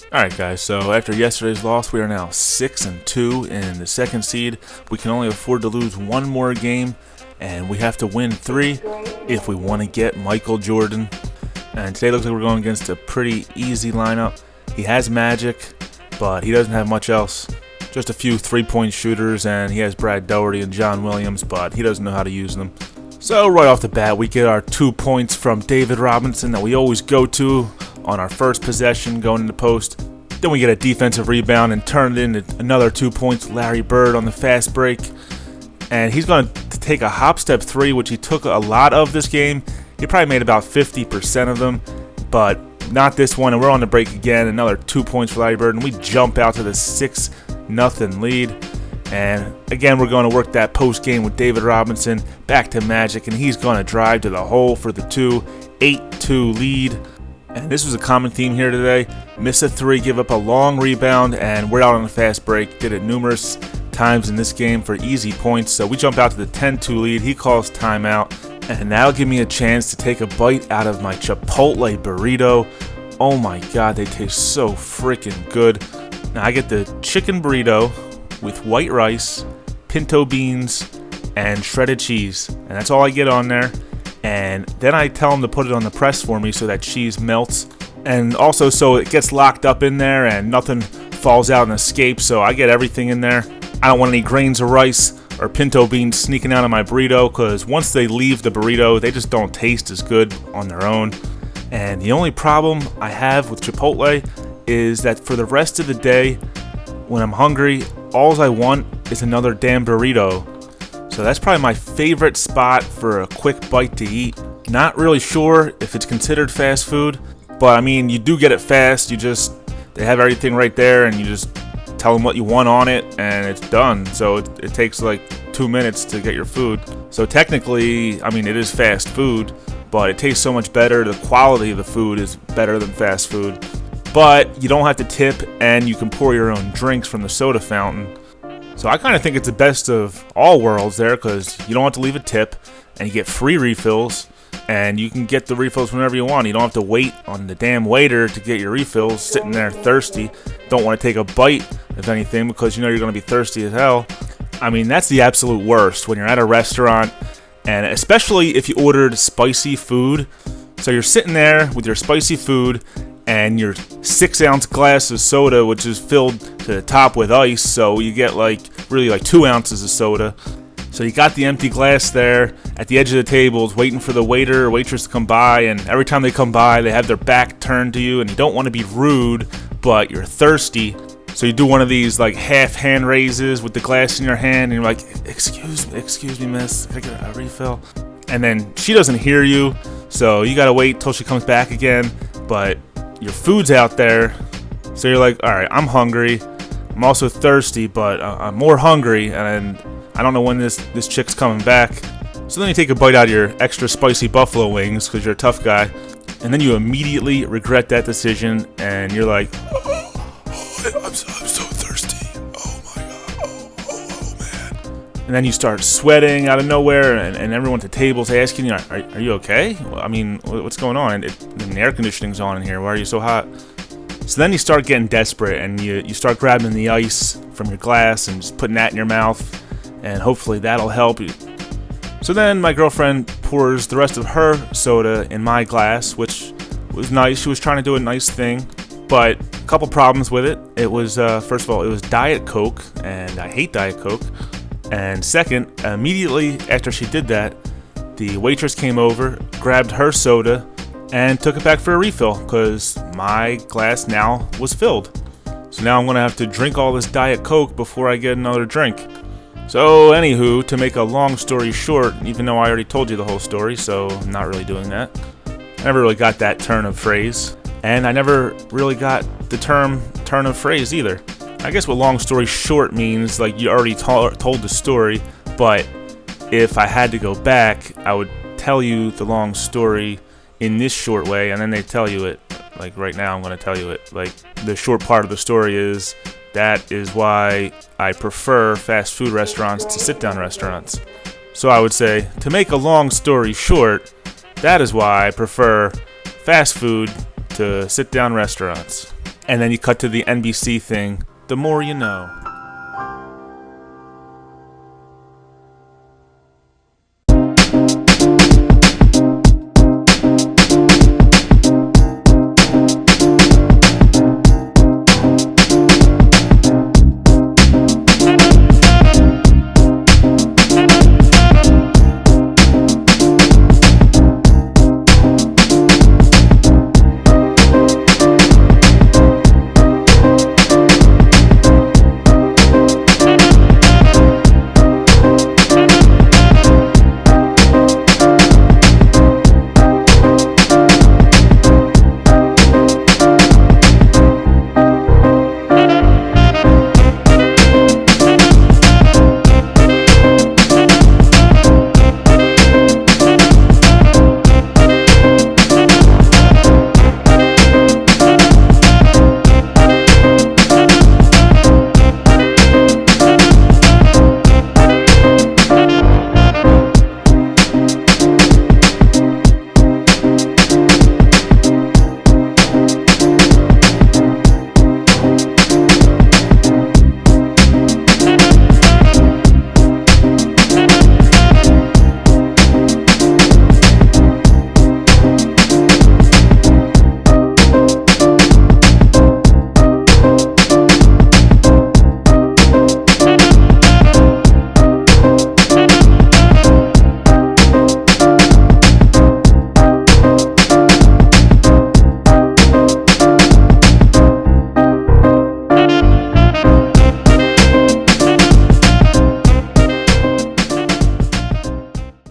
Alright guys, so after yesterday's loss, we are now 6-2 in the second seed. We can only afford to lose one more game, and we have to win 3 if we want to get Michael Jordan. And today looks like we're going against a pretty easy lineup. He has Magic, but he doesn't have much else. Just a few three-point shooters, and he has Brad Doherty and John Williams, but he doesn't know how to use them. So right off the bat, we get our 2 points from David Robinson that we always go to on our first possession going into post. Then we get a defensive rebound and turn it into another 2 points. Larry Bird on the fast break. And he's going to take a hop step 3, which he took a lot of this game. He probably made about 50% of them, but not this one. And we're on the break again. Another 2 points for Larry Bird. And we jump out to the 6-0 lead. And again, we're going to work that post game with David Robinson. Back to Magic. And he's going to drive to the hole for the 2. 8-2 lead. And this was a common theme here today. Miss a 3, give up a long rebound, and we're out on a fast break. Did it numerous times in this game for easy points. So we jump out to the 10-2 lead. He calls timeout, and that'll give me a chance to take a bite out of my Chipotle burrito. Oh my god, they taste so freaking good. Now I get the chicken burrito with white rice, pinto beans, and shredded cheese. And that's all I get on there. And then I tell him to put it on the press for me so that cheese melts. And also so it gets locked up in there and nothing falls out and escapes. So I get everything in there. I don't want any grains of rice or pinto beans sneaking out of my burrito, because once they leave the burrito, they just don't taste as good on their own. And the only problem I have with Chipotle is that for the rest of the day, when I'm hungry, all I want is another damn burrito. So that's probably my favorite spot for a quick bite to eat. Not really sure if it's considered fast food, but I mean, you do get it fast. They have everything right there, and you just tell them what you want on it, and it's done. So it takes like 2 minutes to get your food. So technically, I mean, it is fast food, but it tastes so much better. The quality of the food is better than fast food. But you don't have to tip, and you can pour your own drinks from the soda fountain. So I kind of think it's the best of all worlds there, because you don't have to leave a tip, and you get free refills, and you can get the refills whenever you want. You don't have to wait on the damn waiter to get your refills, sitting there thirsty. Don't want to take a bite of anything because you know you're going to be thirsty as hell. I mean, that's the absolute worst when you're at a restaurant, and especially if you ordered spicy food. So you're sitting there with your spicy food and your 6-ounce glass of soda, which is filled to the top with ice, so you get really 2 ounces of soda. So you got the empty glass there at the edge of the tables, waiting for the waiter or waitress to come by, and every time they come by, they have their back turned to you, and you don't want to be rude, but you're thirsty. So you do one of these half hand raises with the glass in your hand, and you're like, excuse me, miss, can I get a refill? And then she doesn't hear you, so you gotta wait till she comes back again, but your food's out there, so you're like, alright, I'm hungry, I'm also thirsty, but I'm more hungry, and I don't know when this chick's coming back. So then you take a bite out of your extra spicy buffalo wings, because you're a tough guy, and then you immediately regret that decision, and you're like, I'm so thirsty, oh my god, oh man. And then you start sweating out of nowhere, and everyone at the tables asking you, are you okay? I mean, what's going on? And the air conditioning's on in here, why are you so hot? So then you start getting desperate, and you start grabbing the ice from your glass and just putting that in your mouth, and hopefully that'll help you. So then my girlfriend pours the rest of her soda in my glass, which was nice. She was trying to do a nice thing, but a couple problems with it. It was, first of all, it was Diet Coke, and I hate Diet Coke. And second, immediately after she did that, the waitress came over, grabbed her soda, and took it back for a refill, because my glass now was filled. So now I'm going to have to drink all this Diet Coke before I get another drink. So anywho, to make a long story short, even though I already told you the whole story, so I'm not really doing that. I never really got that turn of phrase, and I never really got the term turn of phrase either. I guess what long story short means, you already told the story, but if I had to go back, I would tell you the long story in this short way, and then they tell you it. Right now, I'm going to tell you it. The short part of the story is, that is why I prefer fast food restaurants to sit-down restaurants. So I would say, to make a long story short, that is why I prefer fast food to sit-down restaurants. And then you cut to the NBC thing. The more you know.